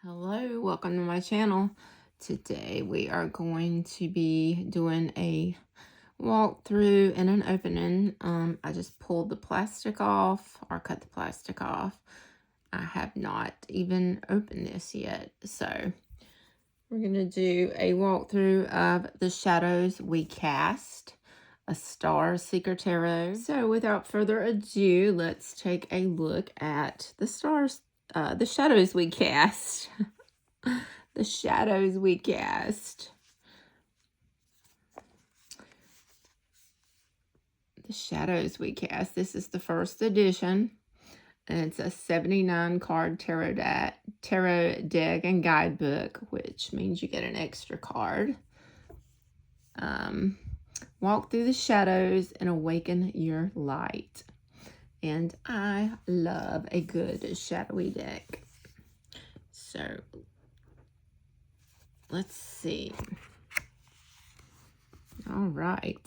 Hello, welcome to my channel. Today we are going to be doing a walkthrough and an opening. I just pulled the plastic off or cut the plastic off. I have not even opened this yet. So we're going to do a walkthrough of the Shadows We Cast, a Star Seeker Tarot. So without further ado, let's take a look at the shadows we cast. The shadows we cast. The shadows we cast. This is the first edition. And it's a 79 card tarot deck and guidebook, which means you get an extra card. Walk through the shadows and awaken your light. And I love a good shadowy deck. So let's see. All right.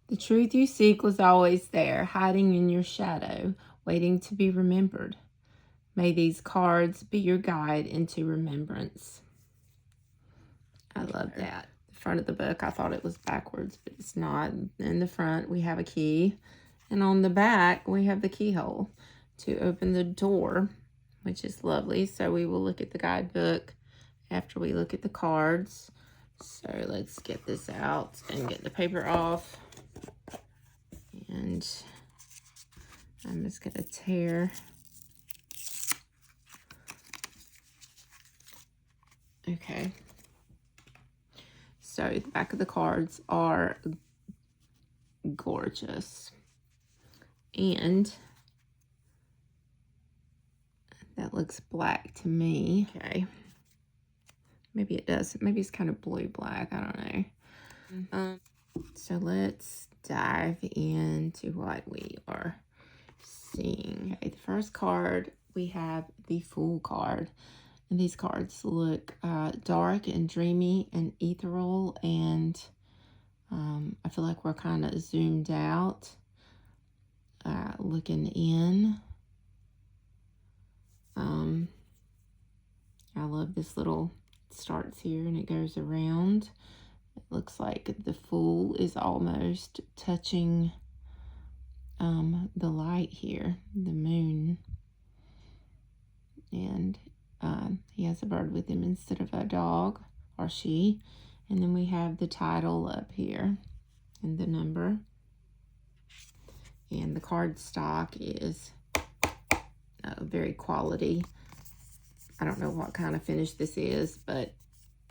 The truth you seek was always there, hiding in your shadow, waiting to be remembered. May these cards be your guide into remembrance. I love that. The front of the book, I thought it was backwards, but it's not. In the front, we have a key. And on the back, we have the keyhole to open the door, which is lovely. So we will look at the guidebook after we look at the cards. So let's get this out and get the paper off. And I'm just going to tear. Okay. So the back of the cards are gorgeous. And that looks black to me. Okay. Maybe it does. Maybe it's kind of blue-black. I don't know. So let's dive into what we are seeing. Okay, the first card, we have the Fool card. And these cards look dark and dreamy and ethereal. And I feel like we're kind of zoomed out, looking in. I love this little, starts here and it goes around. It looks like the Fool is almost touching the light here, the moon. And he has a bird with him instead of a dog or she. And then we have the title up here and the number. And the card stock is very quality. I don't know what kind of finish this is, but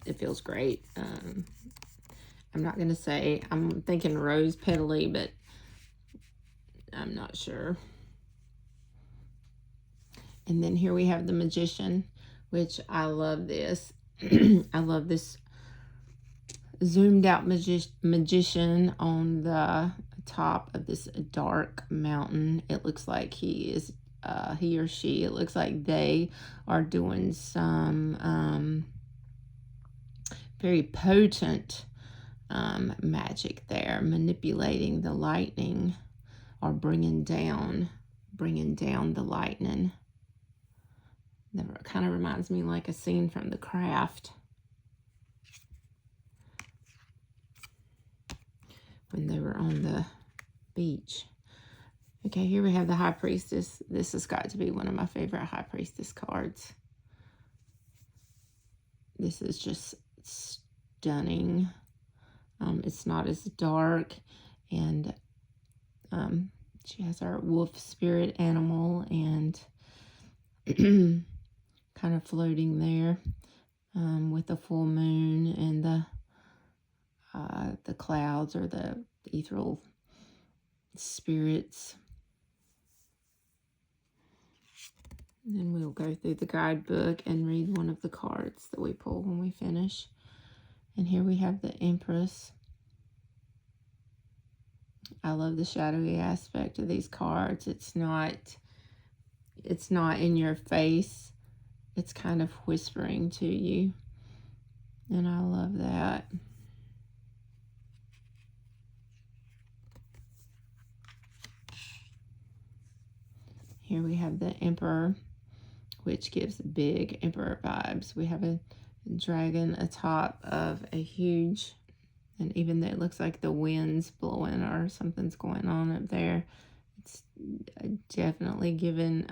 it feels great. I'm not going to say, I'm thinking rose petally, but I'm not sure. And then here we have the Magician, which I love this. I love this zoomed out magician on the top of this dark mountain. It looks like he or she, it looks like they are doing some very potent magic there, manipulating the lightning or bringing down the lightning. That kind of reminds me like a scene from The Craft, when they were on the beach. Okay, here we have the High Priestess. This has got to be one of my favorite High Priestess cards. This is just stunning. It's not as dark, and she has our wolf spirit animal and kind of floating there with the full moon and the clouds or the ethereal spirits. And then we'll go through the guidebook and read one of the cards that we pull when we finish. And here we have the Empress. I love the shadowy aspect of these cards. It's not in your face. It's kind of whispering to you. And I love that. Here we have the Emperor which gives big emperor vibes. We have a dragon atop of a huge, and even though it looks like the wind's blowing or something's going on up there, it's definitely given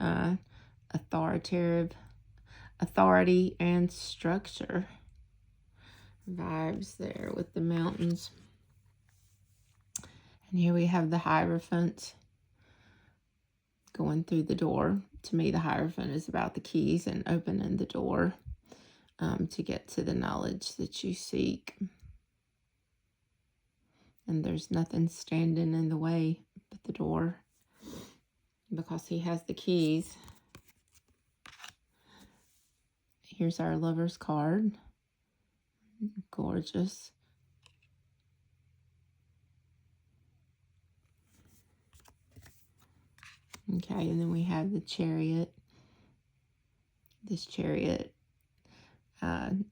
authority and structure vibes there with the mountains. And here we have the Hierophant going through the door. To me, the Hierophant is about the keys and opening the door to get to the knowledge that you seek. And there's nothing standing in the way but the door, because he has the keys. Here's our Lover's card. Gorgeous. Okay, and then we have the Chariot. This Chariot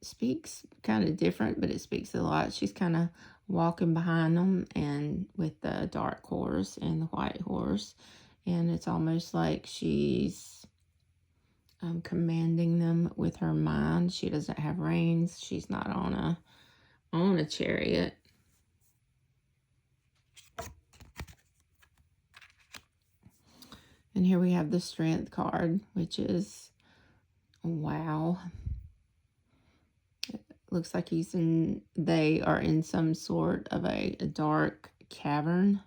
speaks kind of different, but it speaks a lot. She's kind of walking behind them, and with the dark horse and the white horse, and it's almost like she's commanding them with her mind. She doesn't have reins. She's not on a chariot. And here we have the Strength card, which is, wow. It looks like they are in some sort of a dark cavern.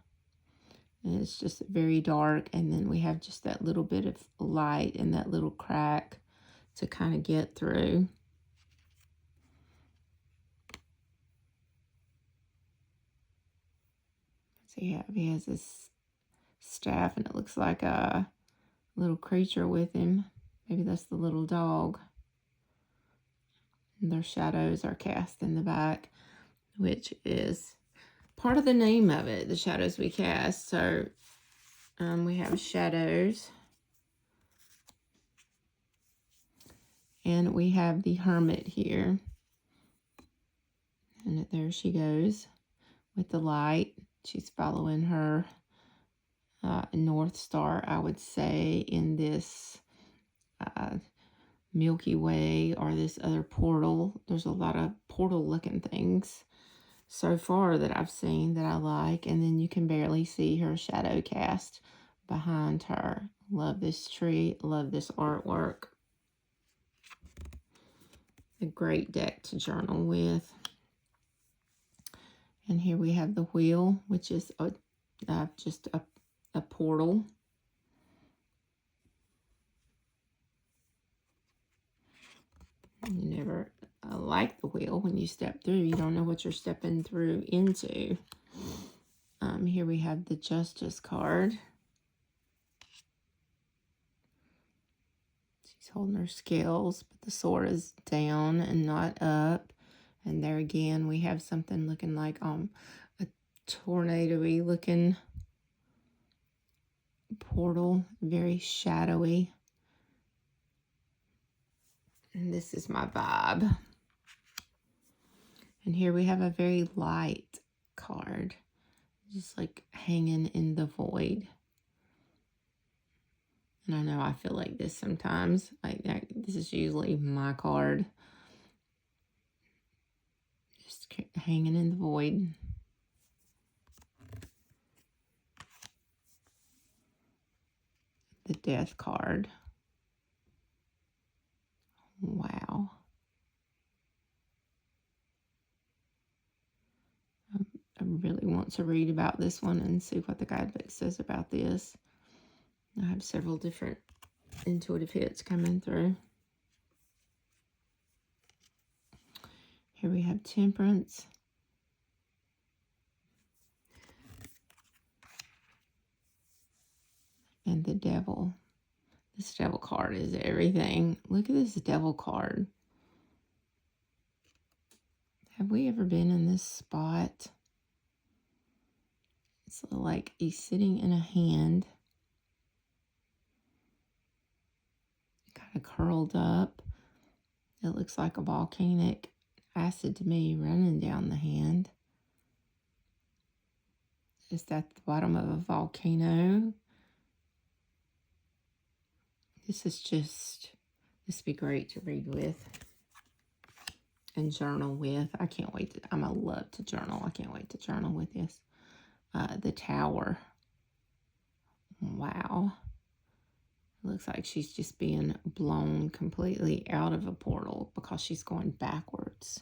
And it's just very dark. And then we have just that little bit of light and that little crack to kind of get through. So yeah, he has this staff, and it looks like a little creature with him. Maybe that's the little dog. And their shadows are cast in the back, which is part of the name of it, the shadows we cast. So we have shadows. And we have the Hermit here. And there she goes with the light. She's following her North Star, I would say, in this Milky Way or this other portal. There's a lot of portal-looking things so far that I've seen that I like. And then you can barely see her shadow cast behind her. Love this tree. Love this artwork. A great deck to journal with. And here we have the Wheel, which is just a portal. You never like the wheel when you step through. You don't know what you're stepping through into. Here we have the Justice card. She's holding her scales, but the sword is down and not up. And there again, we have something looking like a tornado-y looking portal, very shadowy. And this is my vibe. And here we have a very light card, just like hanging in the void. And I know I feel like this sometimes. This is usually my card. Just hanging in the void. The Death card. Wow. I really want to read about this one and see what the guidebook says about this. I have several different intuitive hits coming through. Here we have Temperance. And the Devil. This Devil card is everything. Look at this Devil card. Have we ever been in this spot? It's like he's sitting in a hand, kind of curled up. It looks like a volcanic acid to me running down the hand. Is that the bottom of a volcano? This is just This would be great to read with and journal with. I can't wait to, I'm going to love to journal. I can't wait to journal with this. The Tower. Wow. It looks like she's just being blown completely out of a portal because she's going backwards.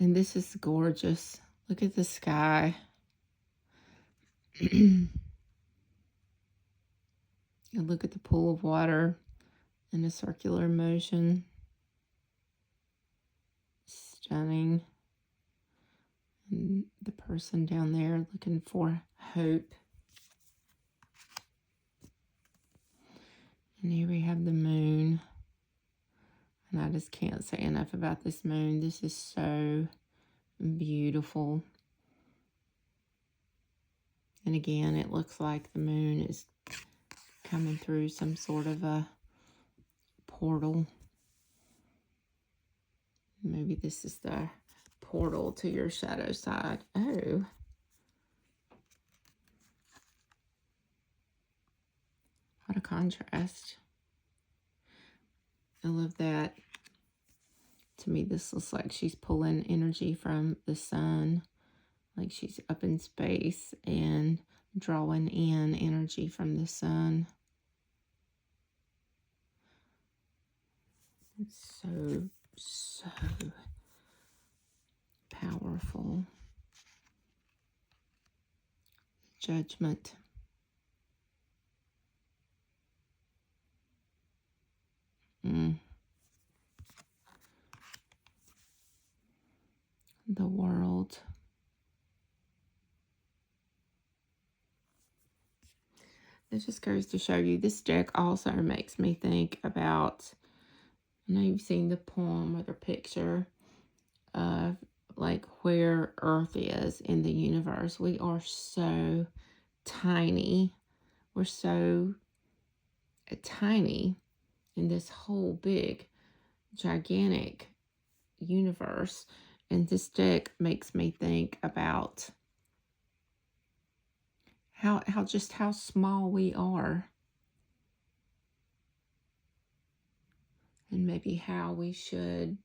And this is gorgeous. Look at the sky. And look at the pool of water in a circular motion. Stunning. And the person down there looking for hope. And here we have the moon. And I just can't say enough about this moon. This is so beautiful. And again, it looks like the moon is coming through some sort of a portal. Maybe this is the portal to your shadow side. Oh. What a contrast. I love that. To me, this looks like she's pulling energy from the sun. Like she's up in space and drawing in energy from the sun. It's so powerful. Judgment. The world. It just goes to show you, this deck also makes me think about, I know you've seen the poem or the picture of like where Earth is in the universe. We are so tiny. We're so tiny in this whole big, gigantic universe. And this deck makes me think about how small we are. And maybe how we should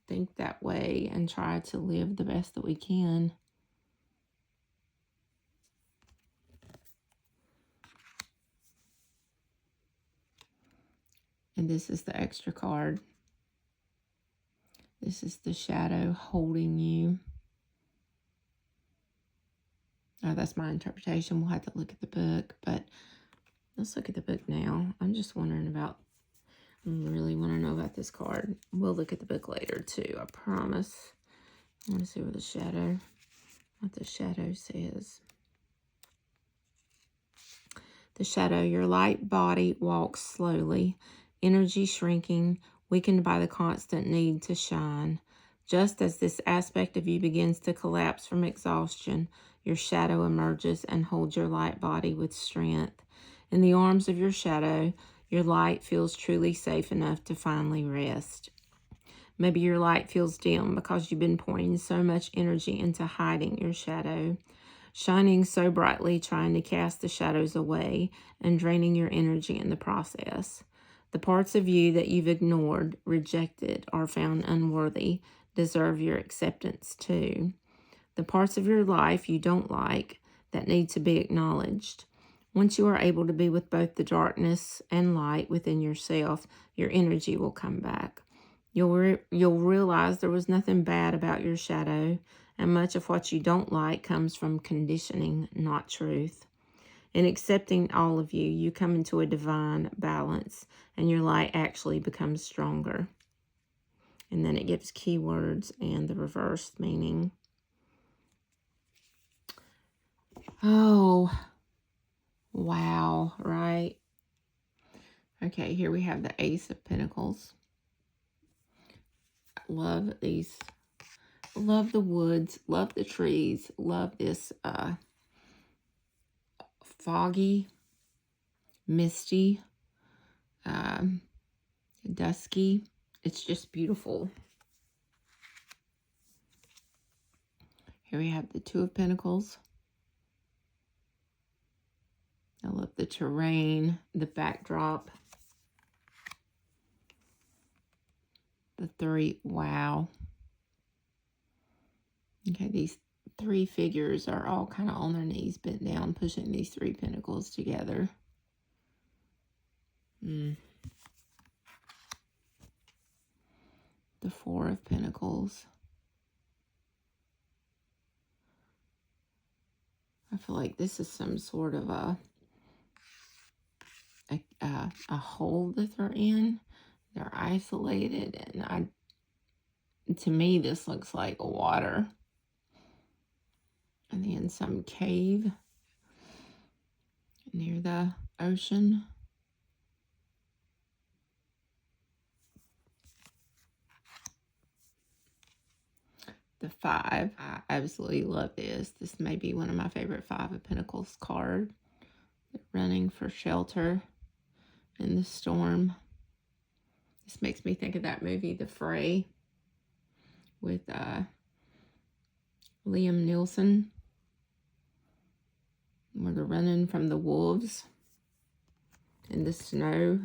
think that way and try to live the best that we can. And this is the extra card. This is the shadow holding you. Oh, that's my interpretation. We'll have to look at the book, but let's look at the book now. I'm just wondering about, I really want to know about this card. We'll look at the book later too, I promise. I want to see what the shadow says. The shadow, your light body walks slowly, energy shrinking, weakened by the constant need to shine. Just as this aspect of you begins to collapse from exhaustion, your shadow emerges and holds your light body with strength. In the arms of your shadow, your light feels truly safe enough to finally rest. Maybe your light feels dim because you've been pouring so much energy into hiding your shadow, shining so brightly, trying to cast the shadows away and draining your energy in the process. The parts of you that you've ignored, rejected, or found unworthy deserve your acceptance too. The parts of your life you don't like that need to be acknowledged. Once you are able to be with both the darkness and light within yourself, your energy will come back. You'll realize there was nothing bad about your shadow, and much of what you don't like comes from conditioning, not truth. In accepting all of you, you come into a divine balance, and your light actually becomes stronger. And then it gives keywords and the reverse meaning. Oh, wow, right? Okay, here we have the Ace of Pentacles. Love these. Love the woods. Love the trees. Love this foggy, misty, dusky. It's just beautiful. Here we have the Two of Pentacles. I love the terrain, the backdrop. The Three, wow. Okay, these three figures are all kind of on their knees, bent down, pushing these three pentacles together. The Four of Pentacles. I feel like this is some sort of a hole that they're in. They're isolated, and to me this looks like water. And then some cave near the ocean. The Five. I absolutely love this. This may be one of my favorite Five of Pentacles cards. Running for shelter in the storm. This makes me think of that movie, The Fray, with Liam Neeson, where they're running from the wolves in the snow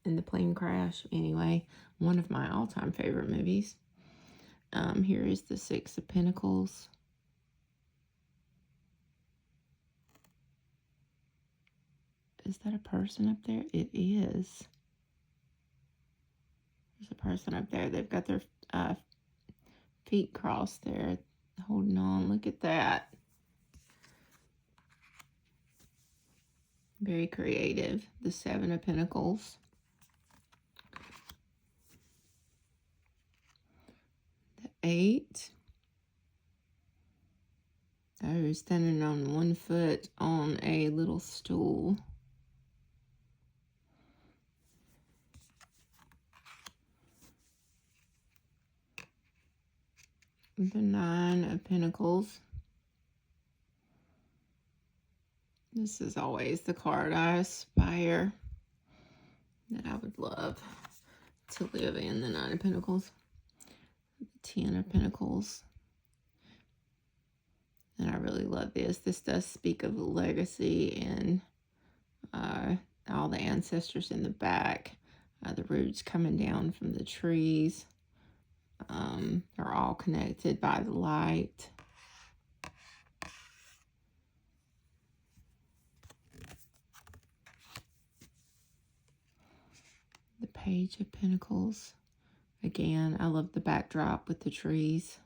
in the plane crash. Anyway, one of my all-time favorite movies. Here is the Six of Pentacles. Is that a person up there? It is. There's a person up there. They've got their feet crossed there, holding on. Look at that. Very creative. The Seven of Pentacles. The Eight. Oh, standing on one foot on a little stool. The Nine of Pentacles. This is always the card I aspire, that I would love to live in, the Nine of Pentacles. The Ten of Pentacles. And I really love this. This does speak of legacy and all the ancestors in the back. The roots coming down from the trees. They're all connected by the light. The Page of Pentacles. Again, I love the backdrop with the trees.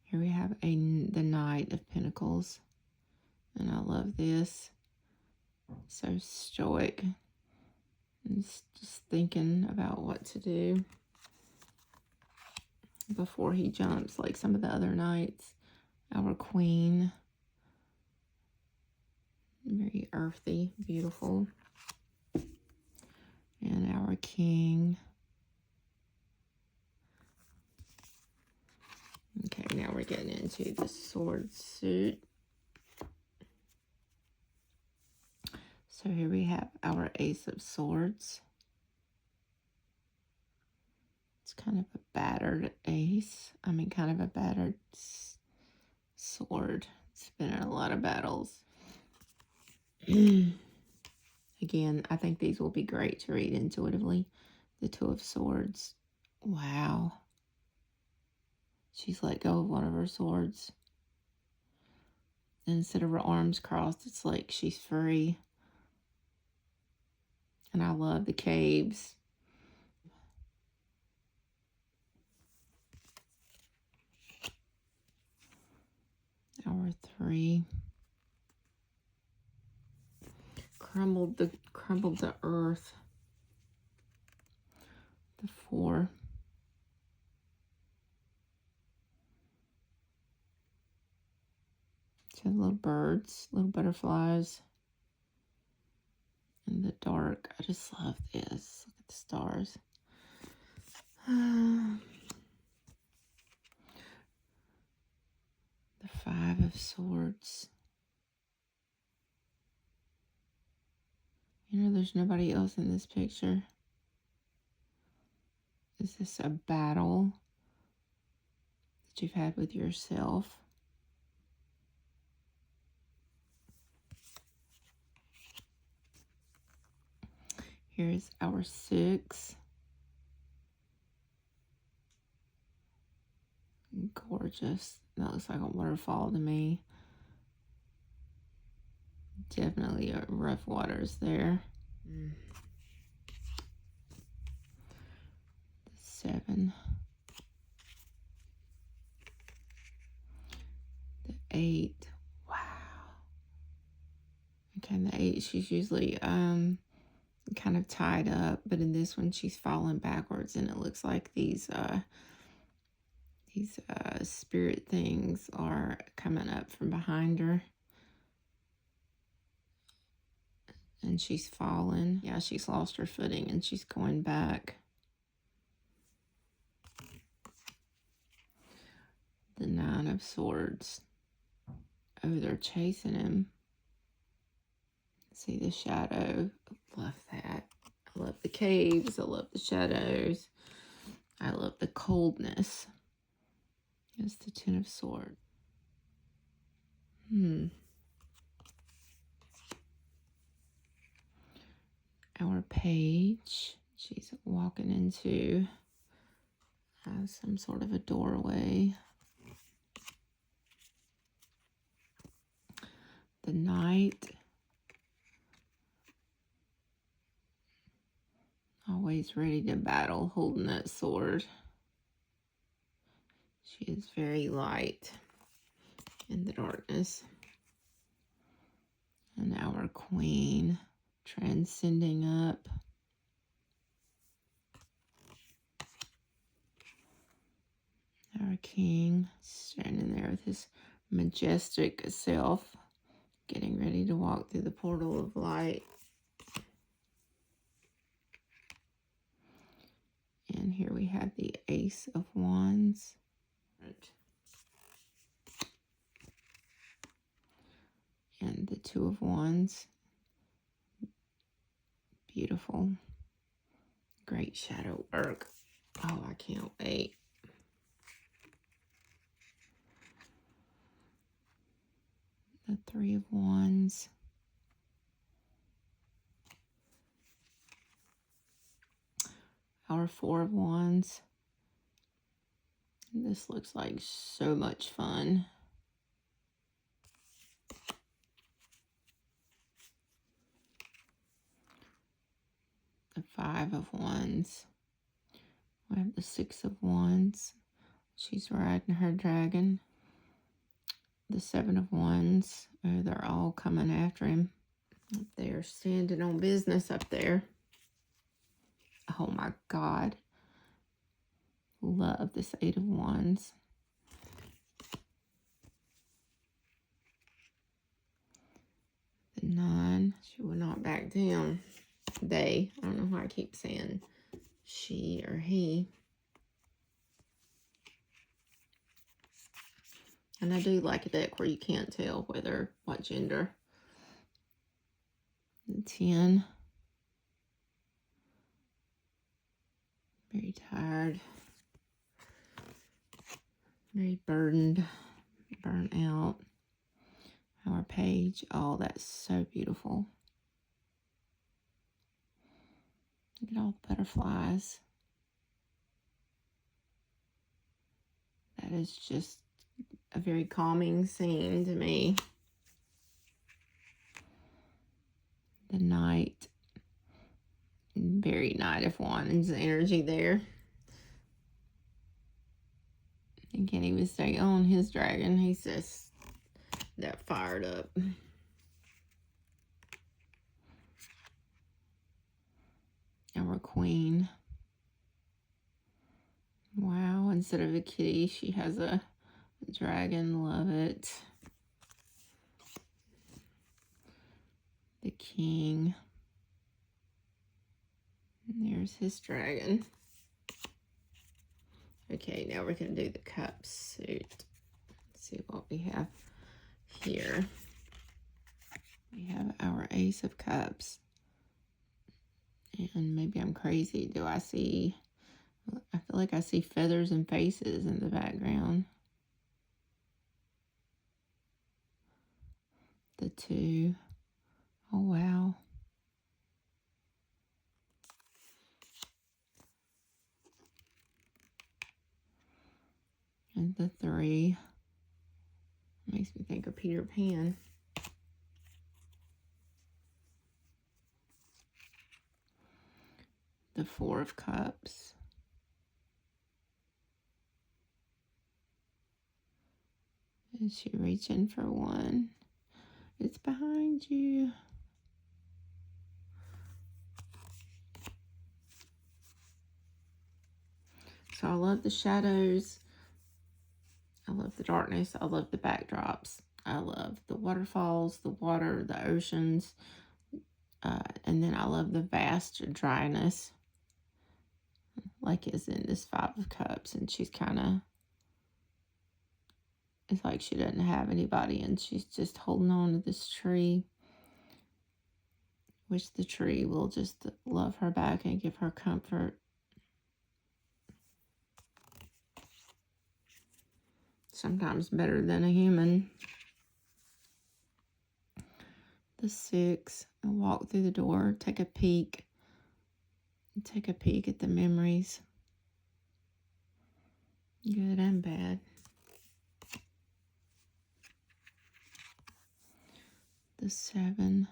Here we have the Knight of Pentacles. And I love this. So stoic. And just thinking about what to do before he jumps, like some of the other knights. Our Queen. Very earthy, beautiful. And our King. Okay, now we're getting into the sword suit. So here we have our Ace of Swords. It's kind of a battered ace. I mean, kind of a battered sword. It's been in a lot of battles. Again, I think these will be great to read intuitively. The Two of Swords. Wow. She's let go of one of her swords. And instead of her arms crossed, it's like she's free. And I love the caves. Our Three. Crumbled the earth. The Four. So little birds, little butterflies. In the dark. I just love this. Look at the stars. The Five of Swords. You know, there's nobody else in this picture. Is this a battle that you've had with yourself? Here's our 6. Gorgeous. That looks like a waterfall to me. Definitely rough waters there. The 7. The 8. Wow. Okay, the 8, she's usually kind of tied up, but in this one she's falling backwards, and it looks like these spirit things are coming up from behind her. And she's fallen. Yeah, she's lost her footing and she's going back. The 9 of Swords. Oh, they're chasing him. See the shadow. Love that. I love the caves. I love the shadows. I love the coldness. It's the 10 of Swords. Our Page. She's walking into some sort of a doorway. The Knight. Always ready to battle, holding that sword. She is very light in the darkness. And our Queen, transcending up. Our King, standing there with his majestic self, getting ready to walk through the portal of light. And here we have the Ace of Wands. And the 2 of Wands. Beautiful. Great shadow work. Oh, I can't wait. The 3 of Wands. Our 4 of Wands. This looks like so much fun. The 5 of Wands. We have the 6 of Wands. She's riding her dragon. The 7 of Wands. Oh, they're all coming after him. They're standing on business up there. Oh my God. Love this 8 of Wands. The 9. She will not back down. They. I don't know why I keep saying she or he. And I do like a deck where you can't tell what gender. The 10. Very tired. Very burdened. Burnt out. Our Page. Oh, that's so beautiful. Look at all the butterflies. That is just a very calming scene to me. The Knight. Very Knight of Wands energy there. He can't even stay on his dragon. He's just that fired up. Our Queen. Wow, instead of a kitty, she has a dragon. Love it. The King. And there's his dragon. Okay, now we're going to do the cup suit. Let's see what we have here. We have our Ace of Cups. And maybe I'm crazy. Do I see I feel like I see feathers and faces in the background. The 2. Oh, wow. And the 3. Makes me think of Peter Pan. The 4 of Cups. Is she reaching for 1? It's behind you. So I love the shadows. I love the darkness. I love the backdrops. I love the waterfalls, the water, the oceans. And then I love the vast dryness. Like is in this 5 of Cups. And she's kind of, it's like she doesn't have anybody. And she's just holding on to this tree. Which the tree will just love her back and give her comfort. Sometimes better than a human. The 6, I walk through the door, take a peek. Take a peek at the memories. Good and bad. The 7.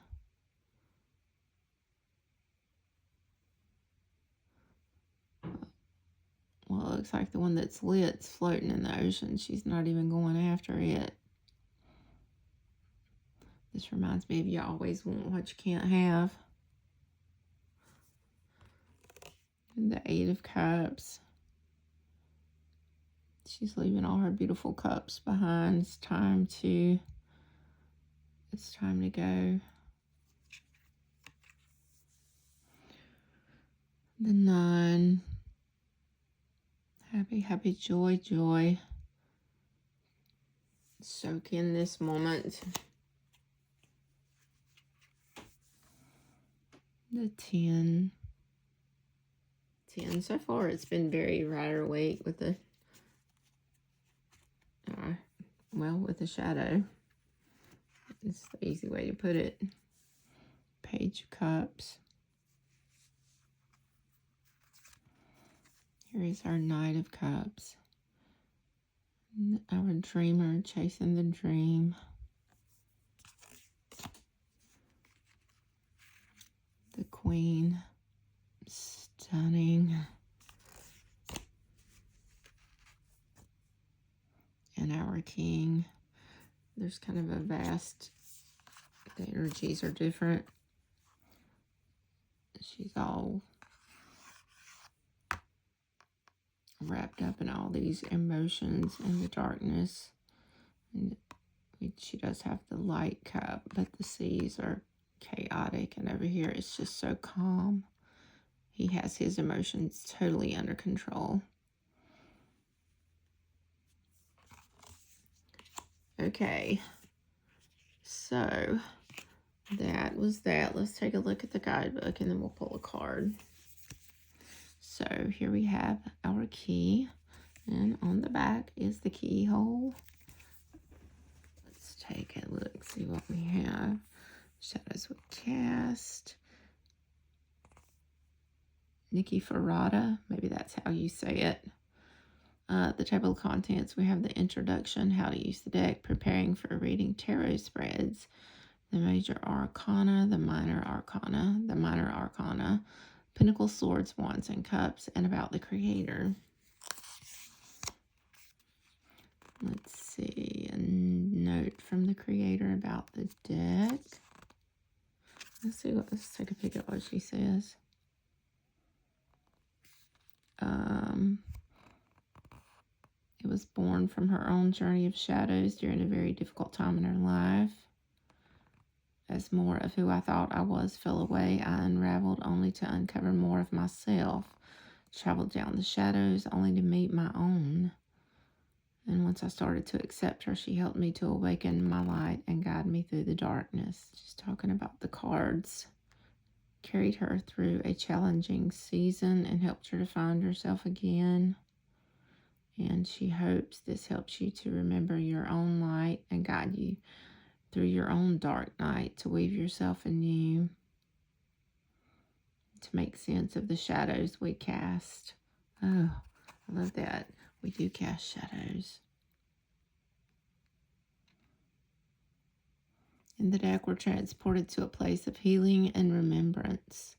Well, it looks like the one that's lit's floating in the ocean. She's not even going after it. This reminds me of you always want what you can't have. And the 8 of Cups. She's leaving all her beautiful cups behind. It's time to go. The 9. Happy, happy, joy, joy. Soak in this moment. The 10. 10. So far, it's been very Rider-Waite with the, with the shadow. It's the easy way to put it. Page of Cups. Here is our Knight of Cups. Our dreamer chasing the dream. The Queen. Stunning. And our King. There's kind of a vast, the energies are different. She's all wrapped up in all these emotions and the darkness. And she does have the light cup, but the seas are chaotic. And over here, it's just so calm. He has his emotions totally under control. Okay. So that was that. Let's take a look at the guidebook and then we'll pull a card. So here we have our key, and on the back is the keyhole. Let's take a look, see what we have. Shadows would cast. Nicky Ferrada, maybe that's how you say it. The table of contents, we have the introduction, how to use the deck, preparing for reading tarot spreads, the major arcana, the minor arcana, Pentacle, Swords, Wands, and Cups, and about the Creator. Let's see, a note from the Creator about the deck. Let's take a peek at what she says. It was born from her own journey of shadows during a very difficult time in her life. As more of who I thought I was fell away, I unraveled only to uncover more of myself. Traveled down the shadows only to meet my own. And once I started to accept her, she helped me to awaken my light and guide me through the darkness. She's talking about the cards carried her through a challenging season and helped her to find herself again. And she hopes this helps you to remember your own light and guide you through your own dark night, to weave yourself anew, to make sense of the shadows we cast. Oh, I love that. We do cast shadows. In the deck, we're transported to a place of healing and remembrance.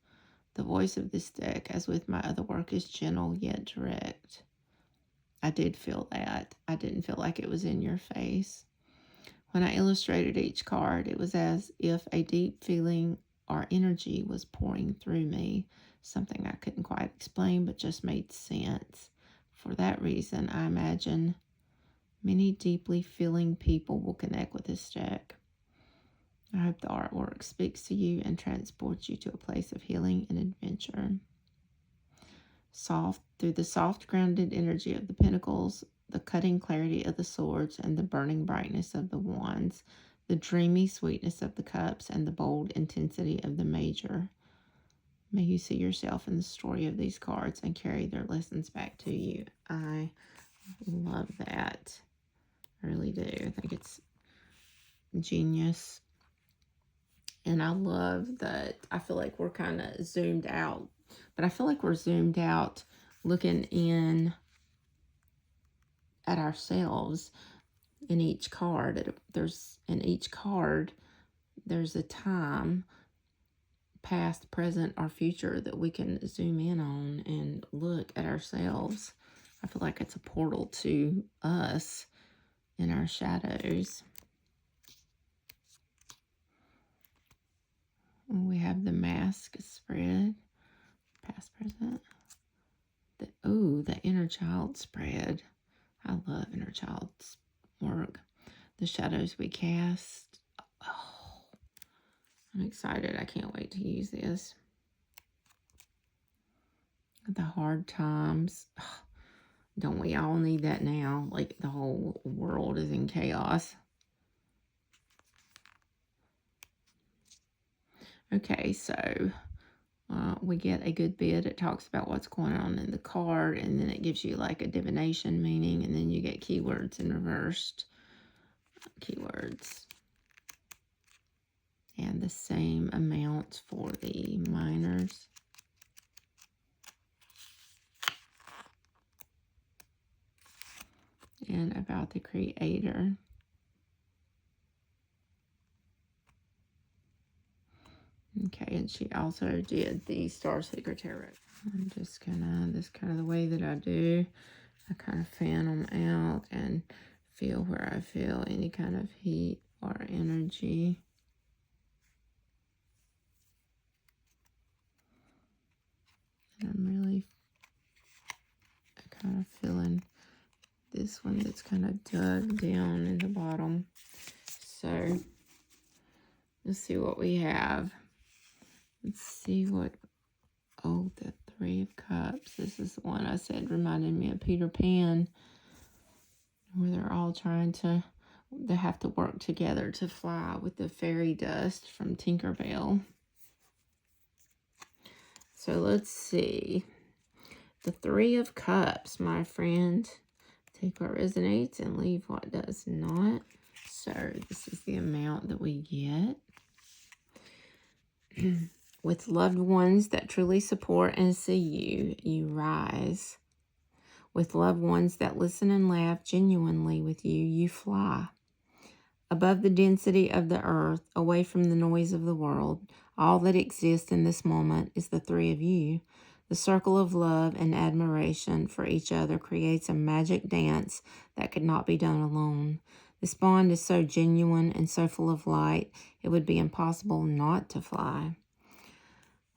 The voice of this deck, as with my other work, is gentle yet direct. I did feel that. I didn't feel like it was in your face. When I illustrated each card, it was as if a deep feeling or energy was pouring through me, something I couldn't quite explain but just made sense. For that reason, I imagine many deeply feeling people will connect with this deck. I hope the artwork speaks to you and transports you to a place of healing and adventure. Through the soft, grounded energy of the pentacles, the cutting clarity of the swords, and the burning brightness of the wands, the dreamy sweetness of the cups, and the bold intensity of the major. May you see yourself in the story of these cards and carry their lessons back to you. I love that. I really do. I think it's genius. And I love that. I feel like we're kind of zoomed out, but I feel like we're zoomed out looking in at ourselves in each card. In each card, there's a time, past, present, or future, that we can zoom in on and look at ourselves. I feel like it's a portal to us in our shadows. We have the mask spread, past, present. The inner child spread. I love inner child's work. The shadows we cast. Oh, I'm excited. I can't wait to use this. The hard times. Oh, don't we all need that now? Like, the whole world is in chaos. Okay, so we get a good bit. It talks about what's going on in the card, and then it gives you like a divination meaning, and then you get keywords in reversed. Keywords. And the same amount for the minors. And about the creator. Okay, and she also did the Star Seeker Tarot. I'm just gonna, this kind of the way that I do. I kind of fan them out and feel where I feel any kind of heat or energy. And I'm really kind of feeling this one that's kind of dug down in the bottom. So let's see what we have. Let's see what, oh, the Three of Cups. This is the one I said reminded me of Peter Pan, where they're all trying to, they have to work together to fly with the fairy dust from Tinkerbell. So let's see. The Three of Cups, my friend. Take what resonates and leave what does not. So this is the amount that we get. With loved ones that truly support and see you, you rise. With loved ones that listen and laugh genuinely with you, you fly. Above the density of the earth, away from the noise of the world, all that exists in this moment is the three of you. The circle of love and admiration for each other creates a magic dance that could not be done alone. This bond is so genuine and so full of light, it would be impossible not to fly.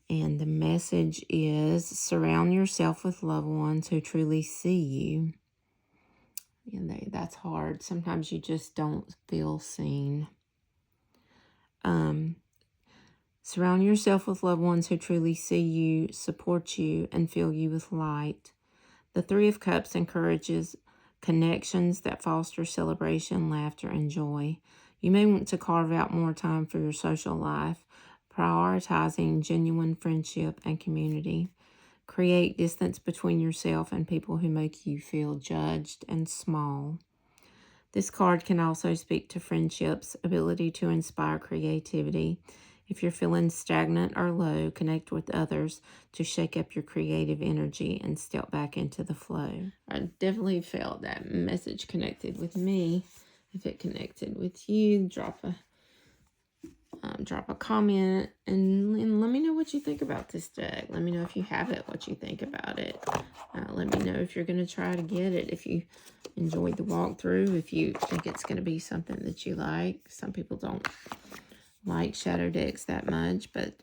And the message is, surround yourself with loved ones who truly see you. And that's hard. Sometimes you just don't feel seen. Surround yourself with loved ones who truly see you, support you, and fill you with light. The Three of Cups encourages connections that foster celebration, laughter, and joy. You may want to carve out more time for your social life. prioritizing genuine friendship and community. Create distance between yourself and people who make you feel judged and small. This card can also speak to friendships' ability to inspire creativity. If you're feeling stagnant or low, connect with others to shake up your creative energy and step back into the flow. I definitely felt that message connected with me. If it connected with you, drop a comment and let me know what you think about this deck. Let me know if you have it, what you think about it. Let me know if you're going to try to get it, if you enjoyed the walkthrough, if you think it's going to be something that you like. Some people don't like shadow decks that much, but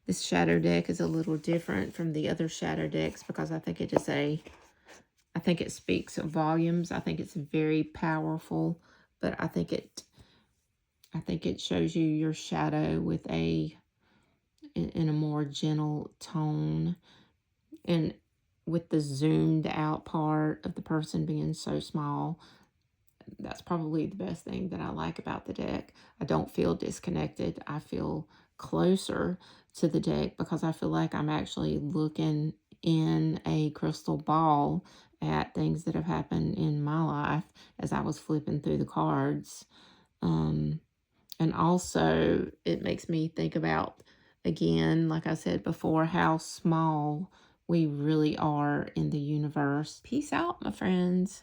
this shadow deck is a little different from the other shadow decks because I think I think it speaks volumes. I think it's very powerful, but I think it shows you your shadow with in a more gentle tone, and with the zoomed out part of the person being so small. That's probably the best thing that I like about the deck. I don't feel disconnected. I feel closer to the deck because I feel like I'm actually looking in a crystal ball at things that have happened in my life as I was flipping through the cards. And also, it makes me think about, again, like I said before, how small we really are in the universe. Peace out, my friends.